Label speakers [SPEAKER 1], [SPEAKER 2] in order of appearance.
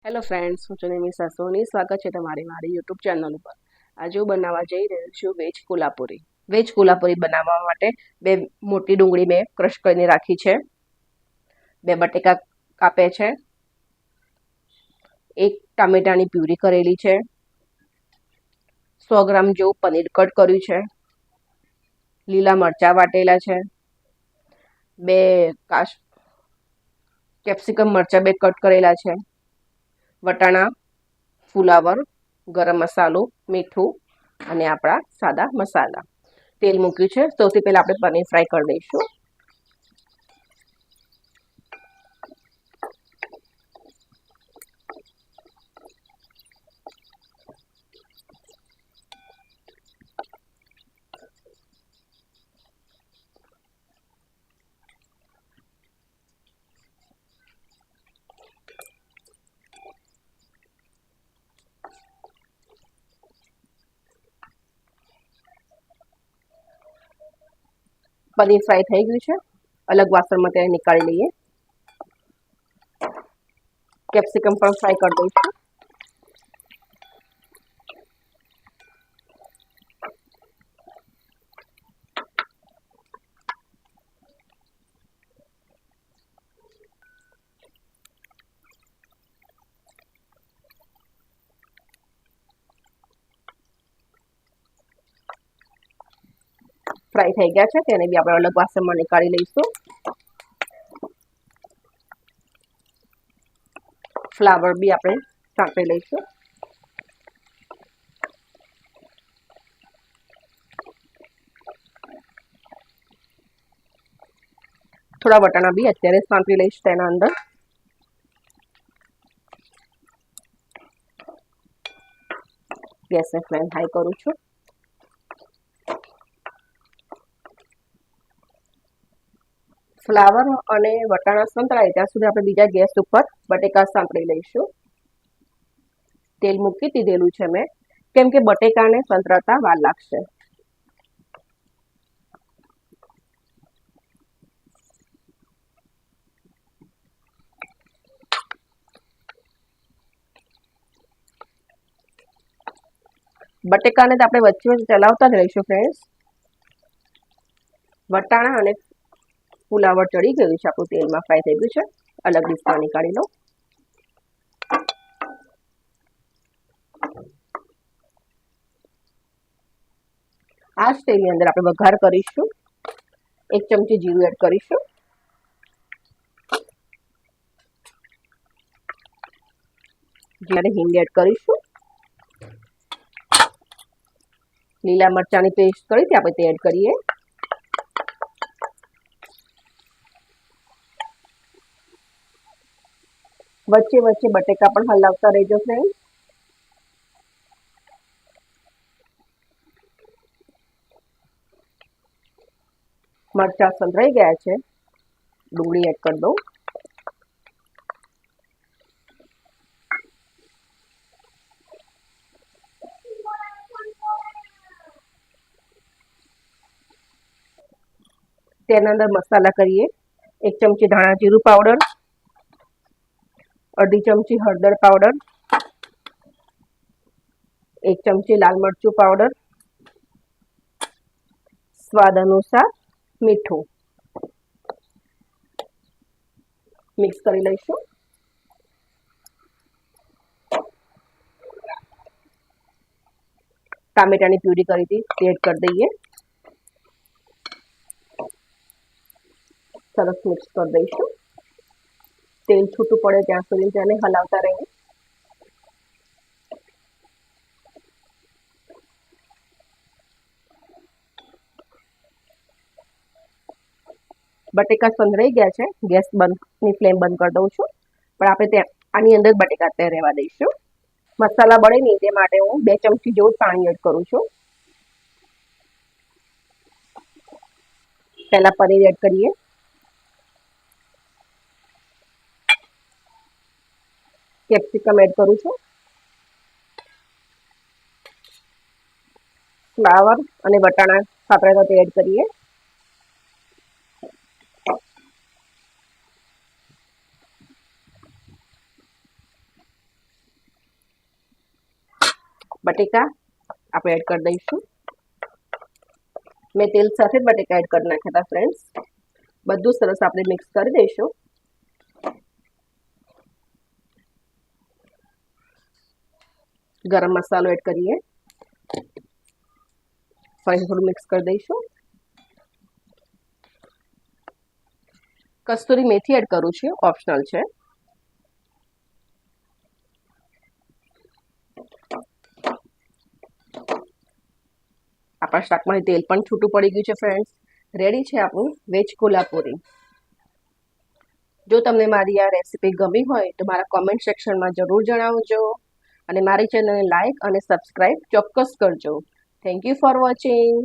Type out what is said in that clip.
[SPEAKER 1] Hello friends, હું છું નિમિષા સોની. સ્વાગત છે તમારી મારી યુટ્યુબ ચેનલ ઉપર. આજે હું બનાવવા જઈ રહી છું વેજ કોલ્હાપુરી. વેજ કોલ્હાપુરી બનાવવા માટે બે મોટી ડુંગળી મેં ક્રશ કરીને રાખી છે, બે બટેકા કાપે છે, એક ટામેટાની પ્યુરી કરેલી છે, 100 ગ્રામ જેવું પનીર કટ કર્યું છે, લીલા મરચાં વાટેલા છે, બે કેપ્સિકમ મરચાં બે કટ કરેલા છે, વટાણા, ફુલાવર, ગરમ મસાલો, મીઠું અને આપણા સાદા મસાલા. તેલ મૂક્યું છે. સૌથી પહેલાં આપણે પનીર ફ્રાય કરી દઈશું. પનીર ફ્રાય થઈ ગયું છે. અલગ વાસણમાં તેને નીકાળી લઈએ. કેપ્સિકમ પણ ફ્રાય કરી દઈશું. ફ્રાય થઈ ગયા છે. તેને બી આપણે અલગ વાસણમાં નીકાળી લઈશું. ફ્લાવર બી આપણે સાંકળી લઈશું. થોડા વટાણા બી અત્યારે સાંકળી લઈશ તેના અંદર. ગેસને ફ્લેમ હાઈ કરું છું. ફ્લાવર અને વટાણા સંતળાય ત્યાં સુધી આપણે બીજા ગેસ ઉપર બટેકા સાંકળી લઈશું. તેલ મૂકી દીધેલું છે મેં, કેમ કે બટેકાને સંતળાતા વાર લાગશે. બટેકાને તો આપણે વચ્ચે વચ્ચે ચલાવતા જ રહીશું ફ્રેન્ડ્સ. વટાણા અને ફુલાવર ચડી ગયું છે, આપણું તેલમાં ફ્રાય થઈ ગયું છે. અલગ ડીશમાં નીકાળી લો. આ સ્ટેજની અંદર આપણે વઘાર કરીશું. 1 ચમચી જીરું એડ કરીશું. જ્યારે હિંગ એડ કરીશું. લીલા મરચાંની પેસ્ટ કરી હતી આપણે તે એડ કરીએ. વચ્ચે વચ્ચે બટેકા પણ હલાવતા રહેજો ફ્રેન્ડ. મરચાં સંતળાઈ ગયા છે. ડુંગળી એડ કરી દઉં. તેના અંદર મસાલા કરીએ. 1 ચમચી ધાણા જીરું પાવડર, અડધી ચમચી હળદર પાવડર, 1 ચમચી લાલ મરચું પાવડર, સ્વાદ અનુસાર મીઠું. મિક્સ કરી લઈશું. ટામેટાની પ્યુરી કરી હતી તે એડ કરી દઈએ. સરસ મિક્સ કરી દઈશું. તેલ છૂટું પડે ત્યાં સુધી તેને હલાવતા રહીએ. બટેકા સંતળાઈ ગયા છે. ગેસની ફ્લેમ બંધ કરી દઉં છું. પણ આપણે આની અંદર બટેકા અત્યારે રહેવા દઈશું. મસાલા બળે નહીં તે માટે હું 2 ચમચી જેવું પાણી એડ કરું છું. પહેલા પનીર એડ કરીએ. કેપ્સિકમ એડ કરું છું. ફ્લાવર અને વટાણા સાંતળેલા તે એડ કરીએ. બટેકા આપણે એડ કરી દઈશું. મેં તેલ સાથે બટેકા એડ કરી નાખ્યા હતા ફ્રેન્ડ્સ. બધું સરસ આપણે મિક્સ કરી દઈશું. ગરમ મસાલો એડ કરીએ. ફરી થોડું મિક્સ કરી દઈશું. કસ્તુરી મેથી એડ કરું છું, ઓપ્શનલ છે. આપણા શાકમાંથી તેલ પણ છૂટું પડી ગયું છે ફ્રેન્ડ્સ. રેડી છે આપણું વેજ કોલ્હાપુરી. જો તમને મારી આ રેસીપી ગમી હોય તો મારા કોમેન્ટ સેક્શનમાં જરૂર જણાવજો અને મારી ચેનલને લાઈક અને સબસ્ક્રાઈબ ચોક્કસ કરજો. Thank you for watching.